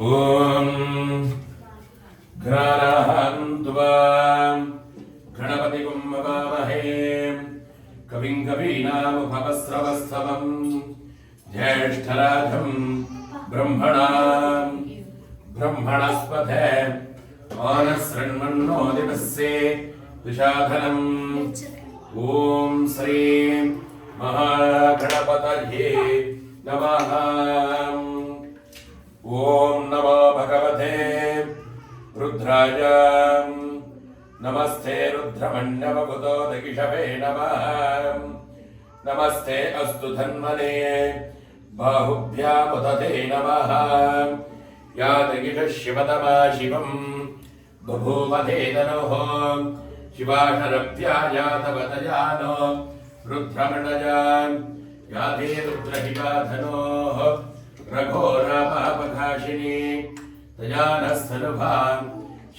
ಓಂ ಘ್ರಾಣಾನ್ತ್ವಾ ಗಣಪತಿಗುಂ ಮವಾಮಹೇ ಕವಿಂ ಕವೀನಾಮುಪಮಸ್ರವಸ್ತವಂ ಜ್ಯೇಷ್ಠರಾಜಂ ಬ್ರಹ್ಮಣಸ್ಪತೆ ಆನಶೃಣ್ವನ್ನೋ ದಿವಸ್ಸೇ ವಿಷಾಧನಂ ಓಂ ಶ್ರೀ ಮಹಾಗಣಪತಯೇ ನಮಃ ಓಂ ನಮೋ ಭಗವತೆ ರುದ್ರಾಯ ನಮಸ್ತೆ ರುದ್ರಮಣ್ಯವಭುತೋ ದಗಿಷವೇ ನಮಃ ನಮಸ್ತೆ ಅಸ್ತು ಧನ್ವನೇ ಬಾಹುಭ್ಯಾಮುದತೆ ನಮಃ ಯಾ ದಗಿಷ ಶಿವತಮಾ ಶಿವಂ ಬಭೂವಧೇತನೋಃ ಶಿವಾಶರಭ್ಯಾಯಾತವತಯಾನೋ ರುದ್ರಮಣಯಾನ್ ಯಾಧೇ ರುದ್ರಹಿತಾಧನೋಃ ರಘೋರಾಪಾಪಘಾಷಿಣೀ ತಯಾನಸ್ಥನುಭಾನ್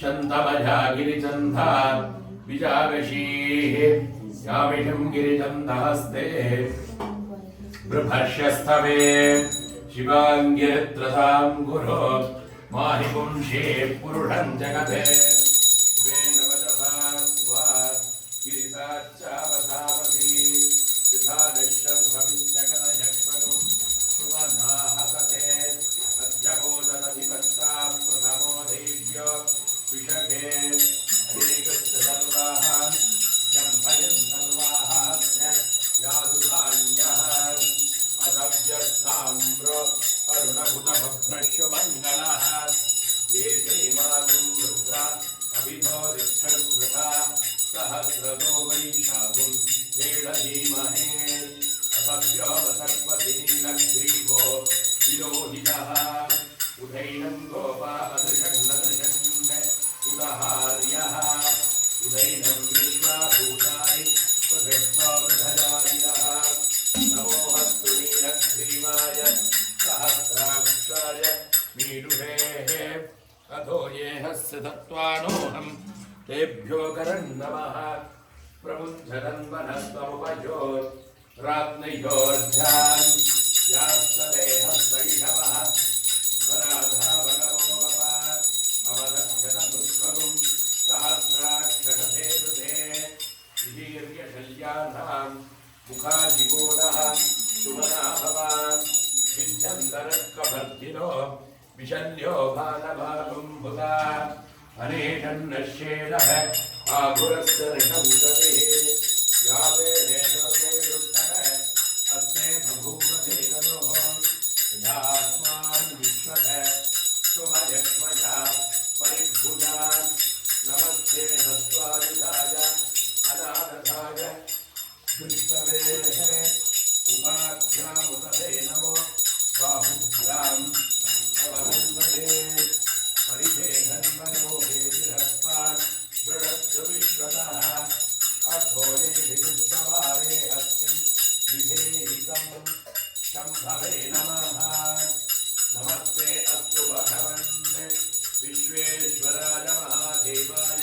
ಶಂತಮಜಾ ಗಿರಿಚಂಧಾ ವಿಜಾಗಶೀಃ ಯಾಮಿಷಂ ಗಿರಿಚಂದಹಸ್ತೆ ಬೃಹರ್ಷಸ್ಥವೇ ಶಿವಾಂಗಿರಿತ್ರಸಾಂ ಗುರೋ ಮಾಹಿ ಪುಂಷೇ ಪುರುಷಂ ಜಗತೆ ಶಿವೇನ ವಚಸಾ ಸ್ವಾ ಗಿರಿಸಾಚ್ಚಾವಧಾವತಿ ವಿಧಾನಶ್ರವವಿಜ್ಜಗದಯಕ್ಷನು ಸುಮನಾಹಸತೆ ಅಧ್ಯಭೂತನಧಿಪತ್ತಾ ಪ್ರಥಮೋ ದೇವ್ಯೋ ವಿಷಘೇ ಹರಿಕೃತ್ಯ ಸರ್ವಾಃ ಜಂಭಯನ್ ಸರ್ವಾಃ ಯಾದುಧಾನ್ಯಃ ಅಸವ್ಯರ್ಥಾಮ್ರೋ ಅರುಣಭುತಭಭ್ರಶ್ವಮङ्गलः ये श्रीमागुं रुद्र अभिधो दिक्षस्मृता सहस्रतो वैशाखुं वेदधीमहे असव्योऽवसर्पतिनीलग्रीवो विलोहितः उदैनं गोपा अदृशन्नदृशन् उदहार्यः उदैनं विश्वाभूतानि स्वदृष्ट्वा वृधजारिणः नमो हस्तु नीलग्रीवाय सहस्राक्षाय मीडुषेः अथो ये हस्य तत्त्वानोऽहं तेभ्यो करन्नमः प्रमुञ्चरन् वनस्त्वमुपजो रात्नयोर्ध्यान् यास्तते हस्तैषवः वराधा भगवोपा अवदक्षतपुष्पगुं सहस्राक्षते वृधे विदीर्यशल्यानां मुखाजिगूढः सुमना भवान् विद्यन्तरस्कभर्तिनो विशल्यो बालभागुम्भुता अनेकन्नश्येदः आभुरस्य ऋषमुदते यावे नेत्रमे रुद्धः अस्ते बभूवधेतनोः यदास्मान् विश्वतः सुमयक्ष्मजा परिभुजान् नमस्ते हस्त्वादिदाय अनादधाय दृष्टवेः उपाभ्यामुदते नमो बाहुभ्याम् अवहन्वते परिधेधन्वनो हेतिरस्मान् दृढस्य विश्वतः अथो ये विदुष्टवारे अस्मिन् विधेहितं शम्भवे नमः नमस्ते अस्तु भगवन् विश्वेश्वराय महादेवाय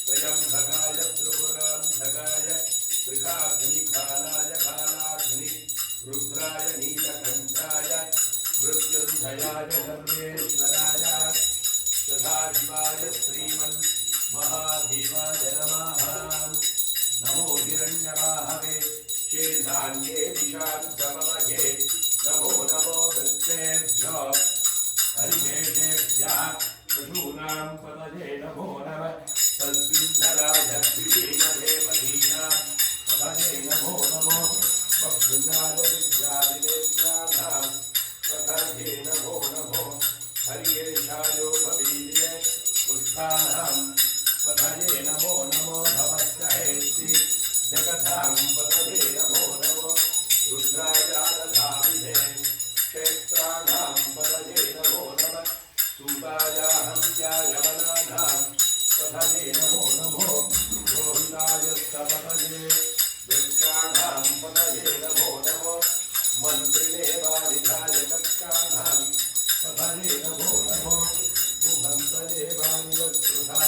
त्र्यम्बकाय त्रिपुरान्धकाय त्रिकाग्निकालाय कालाग्नि रुद्राय नीलकण्ठाय मृत्युञ्जयाय सर्वेश्वराय सदाशिवाय श्रीमन् महादेवाय नमः नमो हिरण्यवाहवे शेषान्ये निशान्तमलये नमो नमो वृक्षेभ्यो हरिमेषेभ्यः पशूनां पतये नमो नमः तस्मिन्धराय द्वितीयदेवतीनां पतये नमो नमो वक्षुजाय विद्यादिदेव्यानां पतये नमो नमो हरियेशायो भवीये पुष्पाणां पतये नमो नमो भवश्चहेति जगतां पतये नमो नमो रुद्रायादधाविधे क्षेत्राणां पतये नमो नमः सूतायाहन्त्यायवनानां पतये नमो नमो रोहितायस्तपतये वृक्षाणां पतये नमो नमो मन्त्रिदेवादिधायकक्षाणां पतये नमो नमो भुवन्तदेवानिवत्कृता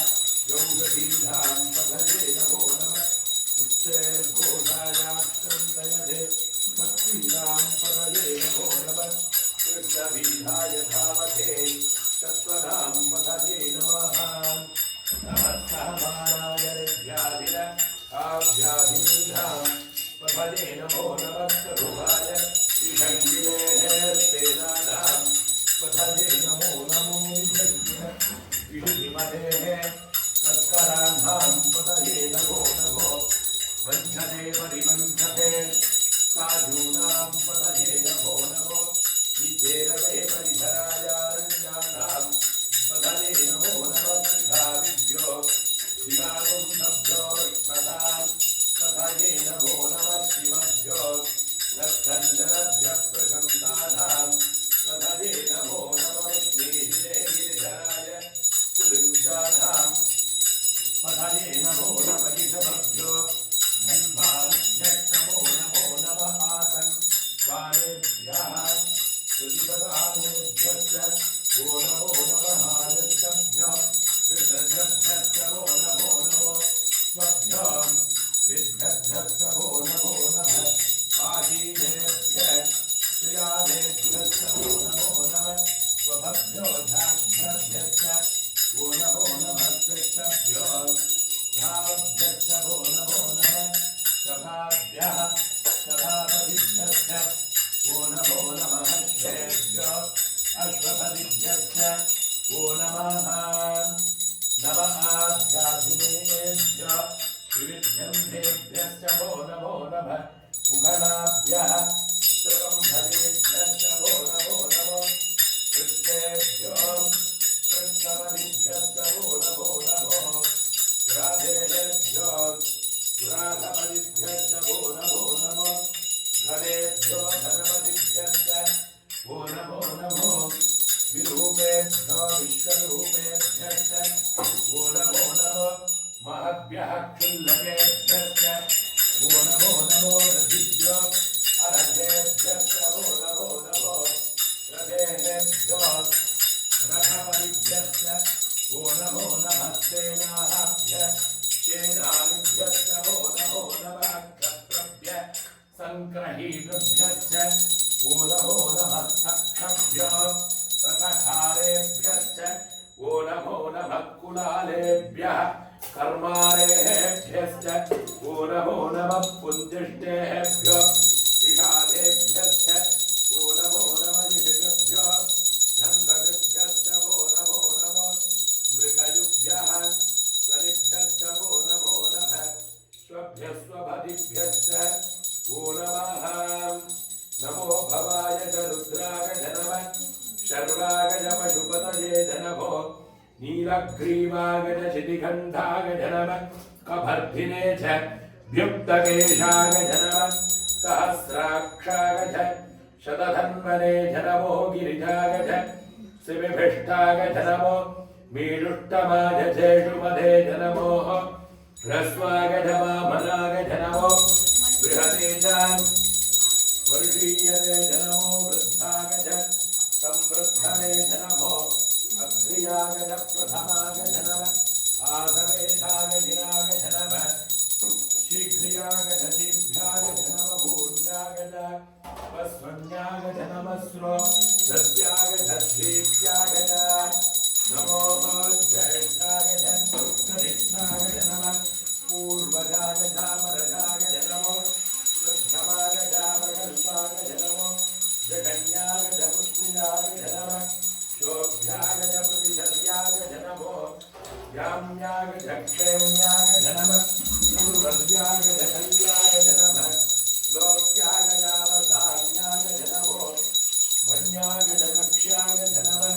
योगबीजां पतये नमो नमः उच्चैर्घोषायात्रन्तयधे पत्नीनां पतये नमो नमः कृष्णबीजाय धावते तत्त्वदां पतये नमः नमस्सहमानायव्याधिन आव्याधिनीनां पतये नमो नमस्तभुवाय विषङ्गिनेस्तेनानां पतये नमो नमो विषङ्गिन तत्करान्धां पतये नमो नमो वञ्चते परिवञ्चते साधूनां पतये नमो नमो विद्येरवे परिधरायारण्यानां पतये नमो नमः शिखाविभ्यो शिवाकुण्डभ्यो रक्ततां पतये नमो नमः शिवभ्यो लक्षञ्जनभ्यः प्रशंसानां पतये नमो नमः स्नेहिते गिरिधराय कुलिञ्चानां पतये नमो नमः ऋषभभ्यो धन्वादिभ्यः नमो नमः आसन् वारेभ्यः श्रुतिपदानेभ्यश्च वो नमो नमः आर्यभ्यः विसर्जभ्यः नमो नमो स्वभ्यः विद्भ्यः नमो नमः आशीनेभ्यः श्रियानेभ्यः नमो नमः स्वभभ्यो झाभ्यश्च वो नमो नमः श्रेष्ठभ्यो धावभ्यश्च वो नमो नमः सभाभ्यः सभापतिभ्यश्च वो नमो नमः श्रेभ्यो अश्वपतिभ्यश्च वो नमः नमःभ्याधिनेभ्यो विविध्यन्तेभ्यश्च वो नमो नमः उगणाभ्यः त्रिकम्भरेभ्यश्च वो नमो नमः कृष्णेभ्यो कृष्णपतिभ्यश्च वो नमो नमः राधेभ्यो राधपतिभ्यश्च वो नमो नमः घनेभ्यो धनपतिभ्यश्च वो नमो नमः विरूपेभ्यो विश्वरूपेभ्यश्च वो नमो नमः महद्भ्यः क्षुल्लकेभ्यश्च वो नमो रथिभ्यो अरथेभ्यश्च वो नमो रथेभ्यो रथपतिभ्यश्च वो नमो नमः सेनाभ्यः सेनानिभ्यश्च वो नमो नमः क्षत्रभ्यः सङ्ग्रहीतभ्यश्च वो नमो नमः सक्षभ्यः रथकारेभ्यश्च वो नमो नमः कुलालेभ्यः कर्मारेभ्यश्च वो नमो नमः पुञ्जिष्टेभ्यो विषादेभ्यश्च वो नमो नमः युगभ्यो धन्वभ्यश्च वो नमो नमः मृगयुभ्यः स्वनिभ्यश्च वो नमो नमः स्वभ्यस्वभदिभ्यश्च वो नमः नमो भवाय च रुद्राय च नमः शर्वाय च पशुपतये च नमो नीलग्रीवाय च शितिगन्धाय च नमः कभर्धिने च व्युक्तकेशाय च नमः सहस्राक्षाय च शतधन्वने च नमो गिरिजाय च शिविभिष्टाय च नमो मीडुष्टमाय चेषुमधे च नमो ह्रस्वाय च वामनाय च नमो बृहते च वर्षीयते च नमो वृद्धाय च संवृद्धने च नमो अग्र्याय च प्रथमाय च नमः आसवेशाय गिराय च नमः शीघ्रियाय च शीघ्राय च नमः भूर्याय च वस्वन्याय च नमः स्रोतस्याय च दीप्त्याय च नमो ज्येष्ठाय च कनिष्ठाय च नमः पूर्वजाय च मरजाय च नमो वृद्धमाय च वकल्पाय च नमो जगन्याय च पुत्र्याय च नमः शोभ्याय च प्रतिशर्याय च नमो याम्याय च क्षेम्याय च नमः पूर्वज्याय च कल्याय च नमः लोक्याय च वधान्याय च नमो वन्याय च कक्ष्याय च नमः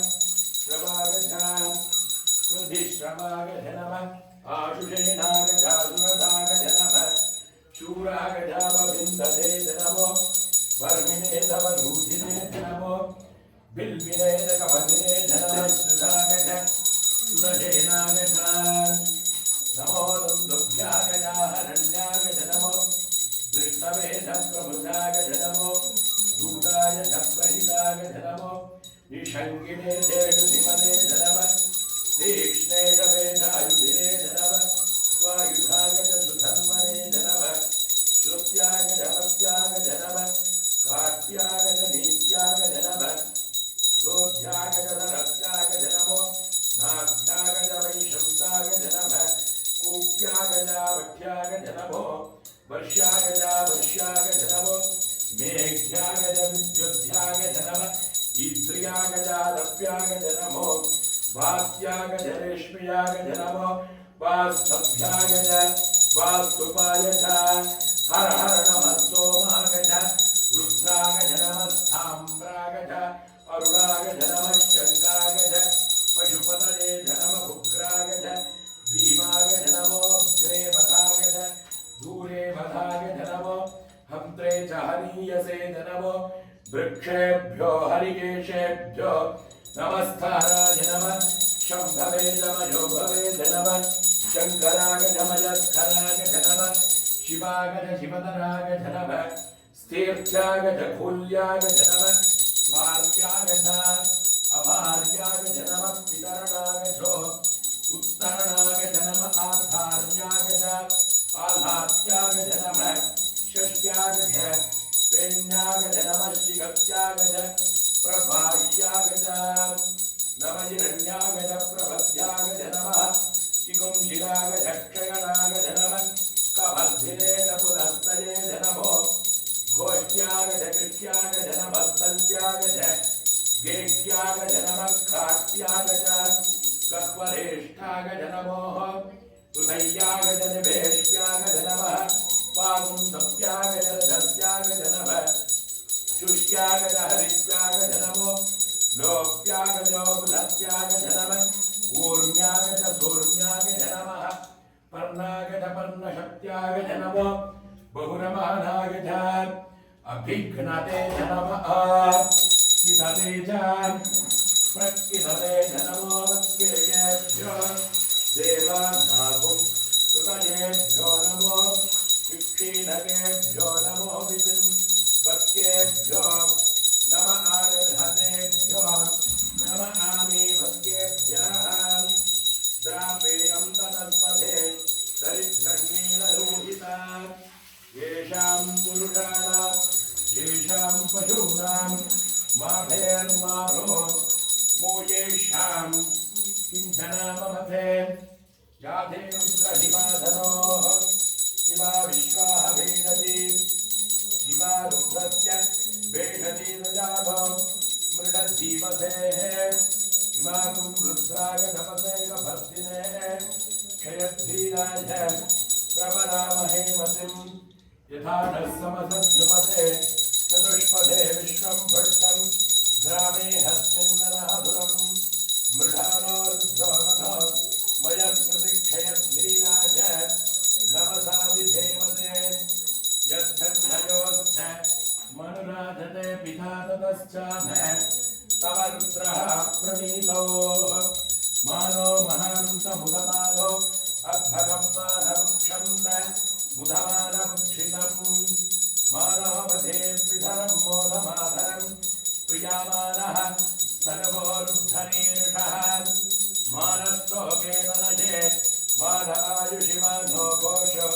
श्रवाय च कृधिश्रवाय च नमः आशुषेणाय च सुरदाय च नमः शूराय च वविन्दते च नमो वर्मिणे च वधूधिने च नमो बिल्बिने च कवचिने च नमः श्रुताय च सुदशेनाय च नमो दुन्दुभ्याय च हरण्याय च नमो दृष्टवे च प्रभुताय च नमो दूताय च प्रहिताय च नमो निषङ्गिने च शुतिमने च नमः तीक्ष्णे च वेदायुधे च नमः स्वायुधाय च सुधन्वने च नमः श्रुत्याय च पत्याय च नमः काट्याय च नीत्याय च नमः दोध्याय च धरत्याय च नमो नाभ्यागज वैशंसागज नमः कूप्यागजावठ्यागज नमो वर्ष्यागजावर्ष्यागज नमो मेघ्यागज विद्युद्ध्यागज नमः इंद्रियागजादप्यागज नमो वास्यागज रेश्म्यागज नमो वास्तभ्यागज वास्तुपायज हर हर नमः सोमागज रुद्रागज नमः स्थाम्रागज अरुणागज नमः शंकागज पशुपतये नमः उग्रागज भीमागज नमो ग्रेवधागज दूरे वधागज नमो हंत्रे च हनीयसे नमो वृक्षेभ्यो हरिकेशेभ्यो नमस्काराय नमः शंभवे नमः नमः शंकरागज मयस्करागज नमः शिवागज शिवधरागज नमः स्थिर्यागज फूल्यागज नमः भार्यागज अभार्यागज नमः पितरणागजो उत्तरणागज नमः आधार्यागज आधात्यागज नमः षष्ट्यागज वेण्यागज नमः शिगत्यागज प्रभाष्यागज नमः हिरण्यागज प्रभत्यागज नमः शिगुंशिरागज क्षयणागज नमः कभद्भिरे पुनस्तये नमो घोष्ट्यागज कृत्यागज नमः स्तल्प्यागज गेक्यागज नमः खाट्यागज कक्वरेष्ठागज नमो हृदयागज निभेष्यागज नमः पागुंसप्यागज रथस्यागज नमः शुष्यागज हरित्यागज नमो लोप्यागजो बुलत्यागज नमः ऊर्म्यागज सूर्म्यागज नमः पर्णागज पर्णशक्त्यागज नमो बहुरमानागज अभिघ्नते नमः किदते च प्रकिदते नमो वक्किरेभ्यो देवानागुं कृतयेभ्यो नमो विक्षीणकेभ्यो नमो विजिन् वक्केभ्यो नम आनिर्हतेभ्यो नम आमी वक्केभ्यः द्रापेयं तनस्पदे दरिद्रण्येनरूहिता येषां पुरुषाणां येषां पशूनां माभेर्मारो मूयेषां किञ्चनाममथे याधे रुद्रहिमाधनोः शिवा विश्वाः भेषति शिवा रुद्रस्य भेषति दजातो मृडधीमसेः हिमाकुं रुद्रागधपसेकभर्दिनेः क्षयद्धीराय प्रवरामहे मतिं यथा नः समसद्युपते चतुष्पदे विश्वं भट्टं ग्रामे हस्मिन्ननाधुरं मृढानो रुद्रोमथो मयत्कृतिक्षयद्धीराय नमसा विधेमते यच्छयोश्च मनुराधते पिता ततश्चामे तव रुद्रः प्रणीतो मानो महान्तमुदमानो अद्भगं मानवृक्षं मुदमानवृक्षितं मानवधेर्विधरं मोदमाधरं प्रियामानः सर्वोरुद्धरीर्षः मानस्तोकेन नशे मान आयुषि मानो घोषो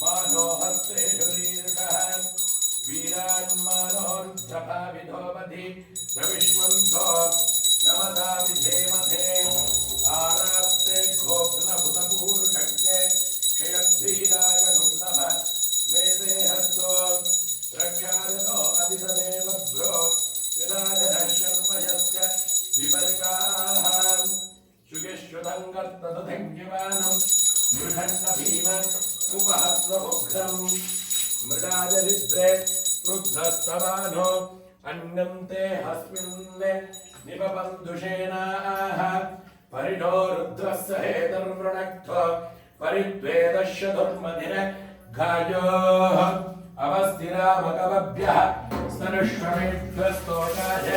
मानो हस्तेषुरीर्षः वीरान्मानो रुद्रभाविधोपधि रविष्मन्तो नमसा विधेमथे आरात्ते घोघ्नभुतपूरुषक्ते क्षयद्धीराय नुन्दभ स्मेते हस्तो रक्षायनो अधितदेवभ्यो विराजनः शर्मयस्य विपर्काः शुगिश्वतङ्गर्तदधिङ्गिवानं मृषन्न भीम उपहस्वमुग्रम् मृडाजलिद्रे रुद्रस्तवानो अन्नं ते हस्मिन् निपबन्धुषेनाः परिणो रुद्रस्य हेतर्वृणक्तो परित्वेदश्यधुर्मधिर घायोः अवस्थिरामकवभ्यः स्तनुष्वमेभ्यस्तोकाय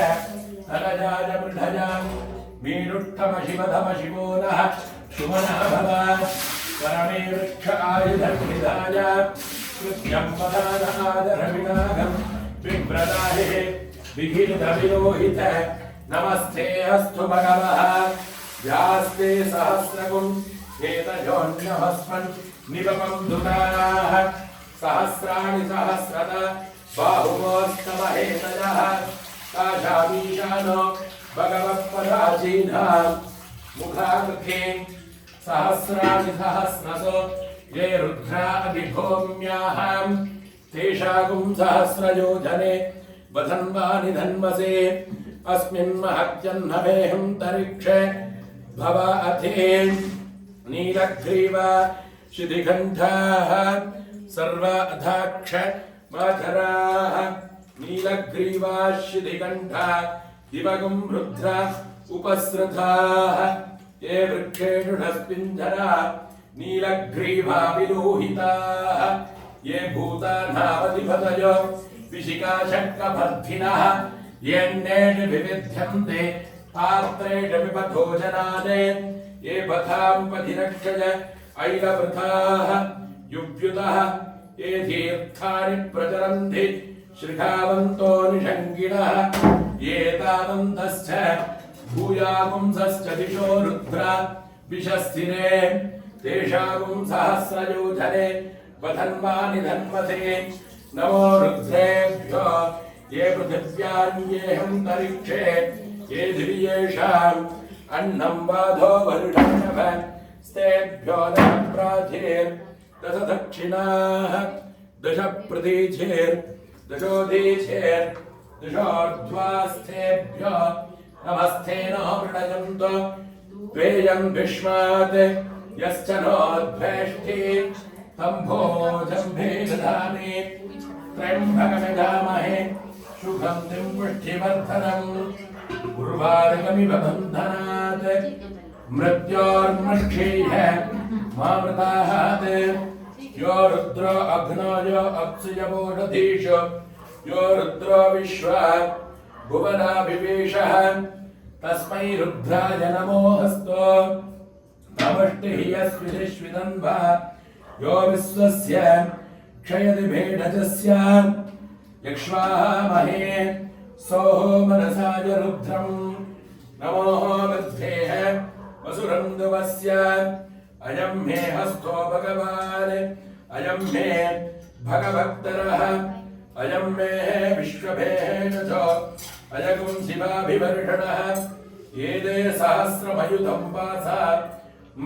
तलजाय मृढजां मीनुष्ठमशिवधमशिवो नः सुमनः भव करणे वृक्ष आयुधनिधाय कृत्यं वदानादरविनागं विव्रदाहे विघितविलोहित नमस्ते अस्तु भगवः व्यास्ते सहस्रगुं एतजोऽन्यभस्मन् निपपं दुताः सहस्राणि सहस्रत बाहुवोस्तमहेतजः काशामीशानो भगवत्पदाचीनः मुखामुखे सहस्राणि सहस्रसो ये रुद्रा अभिभौम्याः तेषागुं सहस्रयोजने वधन्वानि धन्वसे अस्मिन् महत्यन्नवेऽहन्तरिक्षे भव अथे नीलग्रीवा शितिगन्धाः सर्वाधाक्ष माधराः नीलग्रीवा शितिगन्धा दिवगुं रुद्रा उपसृताः ये वृक्षेषुढस्पिञ्जरा नीलग्रीवा विलोहिताः ये भूतानामधिपतयो विशिकाशक्कभर्धिनः येन्नेषु विविध्यन्ते पात्रेषु विपथोजनाने ये पथाम्पधिरक्षय ऐलवृथाः युव्युतः ये तीर्थानि प्रचरन्ति श्रीखावन्तो निषङ्गिणः ये तानन्दश्च भूयागुंसश्च दिशो रुद्रा विशस्थिरे तेषागुं सहस्रयोजने वधन्वानि धन्वसे नमो रुद्रेभ्यो ये पृथिव्यान्येऽहन्तरिक्षे ये दिव्येषाम् अन्नं बाधो वरुणः स्तेभ्यो नः प्राचीर् दश दक्षिणाः दश प्रतीचीर् दशोदीचीर् दशोर्ध्वास्तेभ्यो नमस्ते नो वृणयन्तो द्वेयं विश्वात् यश्च नोद्वेष्टि तम्भोजम्भे दधामि त्र्यम्बकमिधामहे शुभं तिं पुष्टिवर्धनम् उर्वारुकमिव बन्धनात् मृत्योर्मक्षीः मामृताहात् यो रुद्रो अग्नो यो अप्सुयवोषधीषु यो रुद्रो विश्वा भुवनाभिवेशः तस्मै रुद्राय नमो हस्तो नमष्टिः यस्विधिष्विदन्वा यो विश्वस्य क्षयति भेडजस्य यक्ष्वामहे सोहो मनसाय रुद्रम् नमो वृद्धेः वसुरन्दुवस्य अयं मे हस्तो भगवान् अयं मे भगवत्तरः अयं मे विश्वभेदजो अयगुं शिवाभिवर्षणः एते सहस्रमयुतं वासा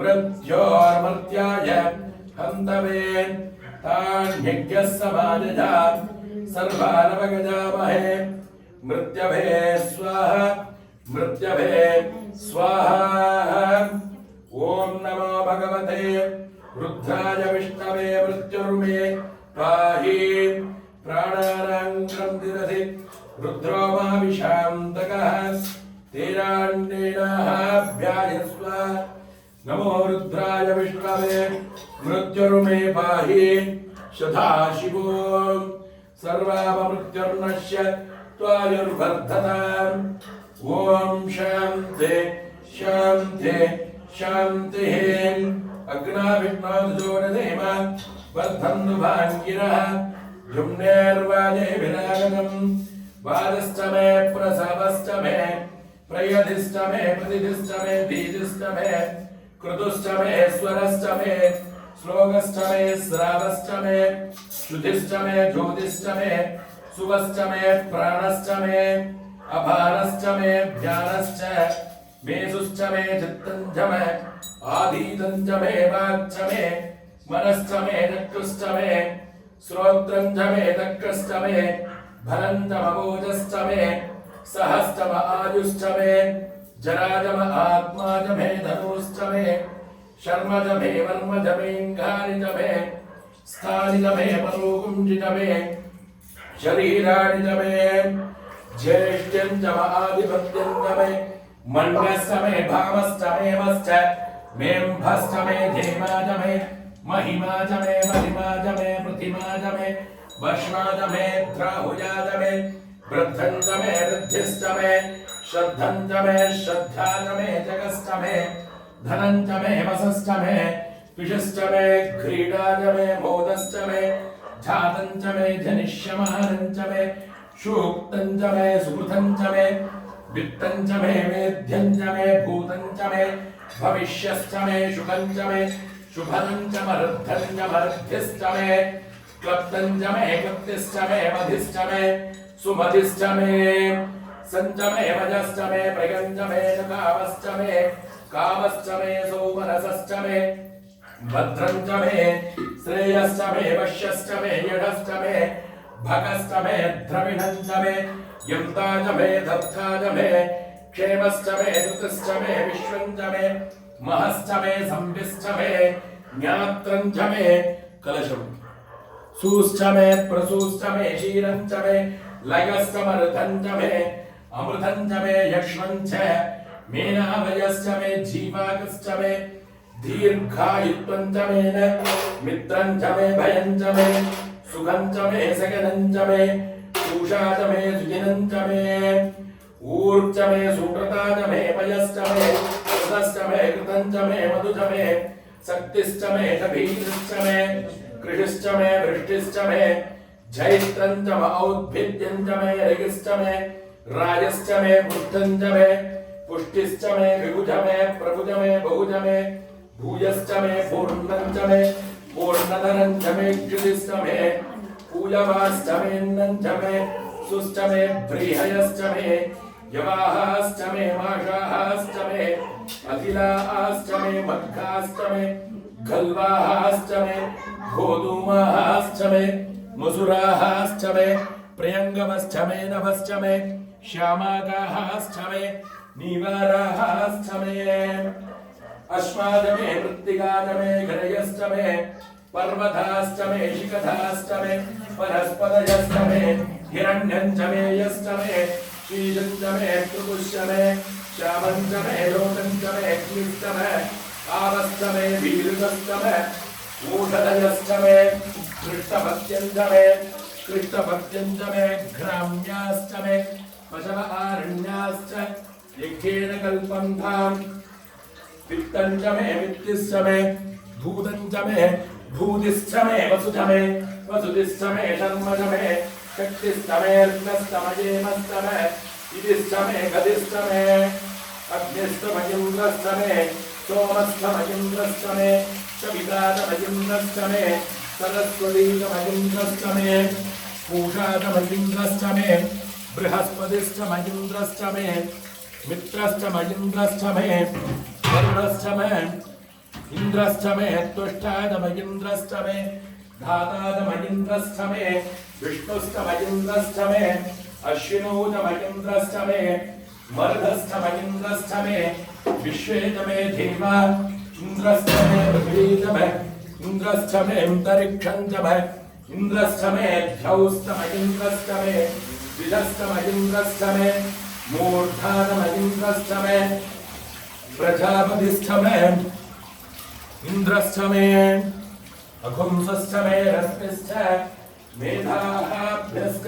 मृत्योर्मर्त्याय हन्तवे तान्यज्ञः समाजजा सर्वानवगजामहे मृत्यभे स्वाहा मृत्यभे स्वाहा ॐ नमो भगवते रुद्राय विष्णवे मृत्युर्मे पाहि प्राणानां क्रन्तिरधि रुद्रो मा विशान्तकः तेनान्येनाभ्यायस्व नमो रुद्राय विष्णवे मृत्युर्मे पाहि सदाशिवो सर्वापमृत्युर्नश्य त्वायुर्वर्धताम् ॐ शान्ति शान्ति शान्तिः अग्नाभिष्णोदजोरदेव वर्धन्तु भाङ्गिरः जुम्नेर्वाजेभिरागतम् वादश्च मे प्रसवश्च मे प्रयधिश्च मे प्रतिधिश्च मे बीजश्च मे कृतुश्च मे स्वरश्च मे श्लोकश्च मे श्रावश्च मे श्रुतिश्च मे ज्योतिश्च मे सुवश्च मे प्राणश्च मे अपानश्च मे ध्यानश्च मेषुश्च मे चित्तञ्च मे आधीतञ्च मे वाक्च मे मनश्च मे चक्षुश्च मे श्रोत्रञ्च मे दक्षश्च मे भरञ्च मवोजश्च मे सहश्च म आयुश्च मे जराज म आत्मा च मे धनुश्च मे शर्म च मे वर्म च मेऽङ्गानि च मे स्थानि च मे परोकुञ्जि च मे शरीराणि च मे ज्येष्ठ्यं च म आधिपत्यं च मे मन्यश्च मे भामश्च मे मश्च मेऽम्भश्च मे धेमा च मे महिमा च मे महिमा च मे प्रतिमा च मे वष्मा च मे द्राहुया च मे वृद्धं च मे वृद्धिश्च मे श्रद्धं च मे श्रद्धा च मे जगश्च मे धनं च मे वसश्च मे पिशश्च मे क्रीडा च मे मोदश्च मे जातं च मे जनिष्यमानं च मे सूक्तं च मे सुकृतं च मे वित्तं च मे वेद्यं च मे भूतं च मे भविष्यश्च मे शुभं च मे शुभनं च मरुद्धं च मरुद्धिश्च मे क्लप्तं च मे क्लप्तिश्च मे मधिश्च मे सुमधिश्च मे सञ्च मे मजश्च मे प्रयञ्च मे नकावश्च मे कामश्च मे सौमनसश्च मे भद्रं च मे श्रेयश्च मे वश्यश्च मे यडश्च मे भगश्च मे द्रविणं च मे यन्ता च मे दत्ता च मे क्षेमश्च मे ऋतश्च मे विश्वं च मे महश्च मे संविश्च मे ज्ञात्रं च मे कलशम् सूश्च मे प्रसूश्च मे क्षीरं च मे लयश्च मरुधं च मे अमृतं च मे यक्ष्मं च मेनाभयश्च मे जीवाकश्च मे दीर्घायुत्वं च मे मित्रं च मे भयं च मे सुखं च मे सगनं च मे पूषा च मे सुदिनं च मे ऊर्च मे सुकृता च मे पयश्च मे कृतश्च मे कृतं च मे मधु च मे शक्तिश्च मे कबीरश्च मे कृषिश्च मे वृष्टिश्च मे जैत्रं च औद्भिद्यं च मे ऋगिश्च मे राजश्च मे पुष्टं च मे पुष्टिश्च मे विभुज मे प्रभुज मे बहुज मे भूयश्च मे पूर्णं च मे पूर्णधनं च मे क्षुतिश्च मे पूयवाश्च मे अन्नं च मे सुश्च मे व्रीहयश्च मे यवाहाश्च मे माषाहाश्च मे अखिलाश्च मे मग्गाश्च मे गल्वाहाश्च मे गोधूमाश्च मे मसुराश्च मे प्रियंगमश्च मे नभश्च मे श्यामाकाश्च मे नीवाराश्च मे अश्वाज मे मृत्तिकाज मे घरयश्च मे पर्वताश्च मे शिखधाश्च मे वनस्पतयश्च मे हिरण्यं च मे यश्च मे शीलं च मे त्रिपुश्च मे श्यामं च मे लोकं च मे अग्निश्च मे आवश्च मे वीरुतश्च मे ऊषधयश्च मे कृष्णभक्त्यं च मे ग्राम्याश्च मे पशव आरण्याश्च यज्ञेन कल्पन्ताम् पित्तं च मे वित्तिश्च मे भूतं च मे भूतिश्च मे वसुध मे वसुतिश्च मे शर्म च मे शक्तिश्च मे अर्कश्च मयेमश्च मे इदिश्च मे गतिश्च मे अग्निश्च मयिन्द्रश्च मे सोमश्च मयिन्द्रश्च मे सविता च मयिन्द्रश्च मे सरस्वती च मयिन्द्रश्च मे पूषा च मयिन्द्रश्च मे बृहस्पतिश्च मयिन्द्रश्च मे मित्रश्च मयिन्द्रश्च मे वरुणश्च मे इन्द्रश्च मे त्वष्टा च मयिन्द्रश्च मे धाता च मयिन्द्रश्च मे विष्णुश्च मयिन्द्रश्च मे अश्विनौ च मयिन्द्रश्च मे मरुधश्च मयिन्द्रश्च मे विश्वे च मे देवा इन्द्रश्च मे पृथ्वी च मे इन्द्रश्च मे अन्तरिक्षं च मे इन्द्रश्च मे द्यौश्च मयिन्द्रश्च मे द्विजश्च मयिन्द्रश्च मे मूर्धा च मयिन्द्रश्च मे प्रजापतिश्च मे इन्द्रश्च मे अघुंसश्च मे रश्मिश्च मेधाभ्यश्च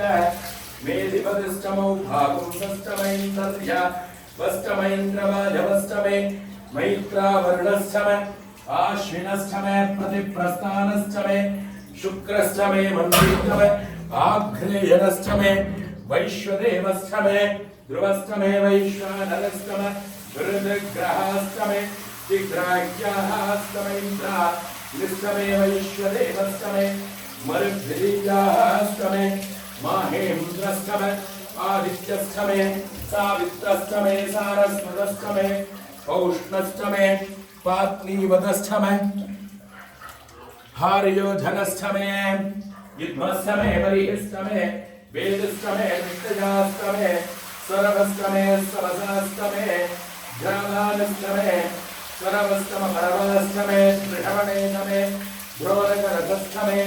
मेधिपतिश्च मौभागुंसश्च मैन्द्रर्य वश्च मैन्द्रवाजवश्च मे मैत्रावर्णश्च मे आश्विनश्च मे प्रतिप्रस्थानश्च मे शुक्रश्च मे मन्त्रीश्च मे आग्नेयश्च मे वैश्वदेवश्च मे ध्रुवश्च मे वैश्वानरश्च मे ऋतग्रहाश्च मे दिग्राह्याश्च मे इन्द्राश्च मे वैश्वदेवश्च मे मरुद्भिर्याश्च मे माहेन्द्रश्च मे आदित्यश्च मे सावित्रश्च मे सारस्वतश्च मे पौष्णश्च मे पात्नीवतश्च मे हार्योधनश्च मे युध्मश्च मे बलिश्च मे वेदश्च मे विष्टजाश्च मे सरवश्च मे सरसाश्च मे ग्रामानश्च मे सरवश्च परवाश्च मे त्रिषवणेश मे द्रोणकरथश्च मे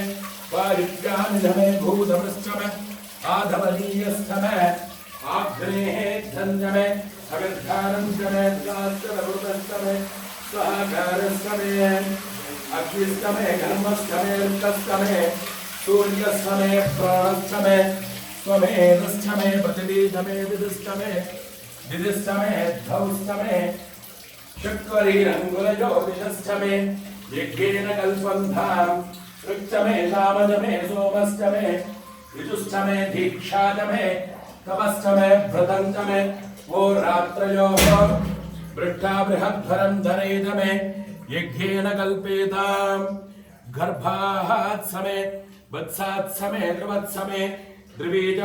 वायुव्यानिध मे भूधमश्च मे आधवनीयश्च मे आग्नेयेद्धञ्च मे अविर्धानञ्च मे द्वाश्चरभृतश्च मे स्वाहाकारश्च मे अग्निश्च मे घर्मश्च मे ऋतश्च मे सूर्यश्च मे प्राणश्च मे स्वमेधश्च मे पृथिवीश्च मे दिदिश्च मे धौश्च मे शक्वरीरङ्गुलज्योतिषश्च मे यज्ञेन कल्पन्ताम् ऋक्च मे शामज मे सोमश्च मे ऋजुश्च मे दीक्षा च मे तपश्च मे व्रतं च मे होरात्रयोः पृष्ठा बृहद्भरं धनेन मे यज्ञेन कल्पेताम् गर्भात् समे वत्सात् समे ध्रुवत् समे द्रवीज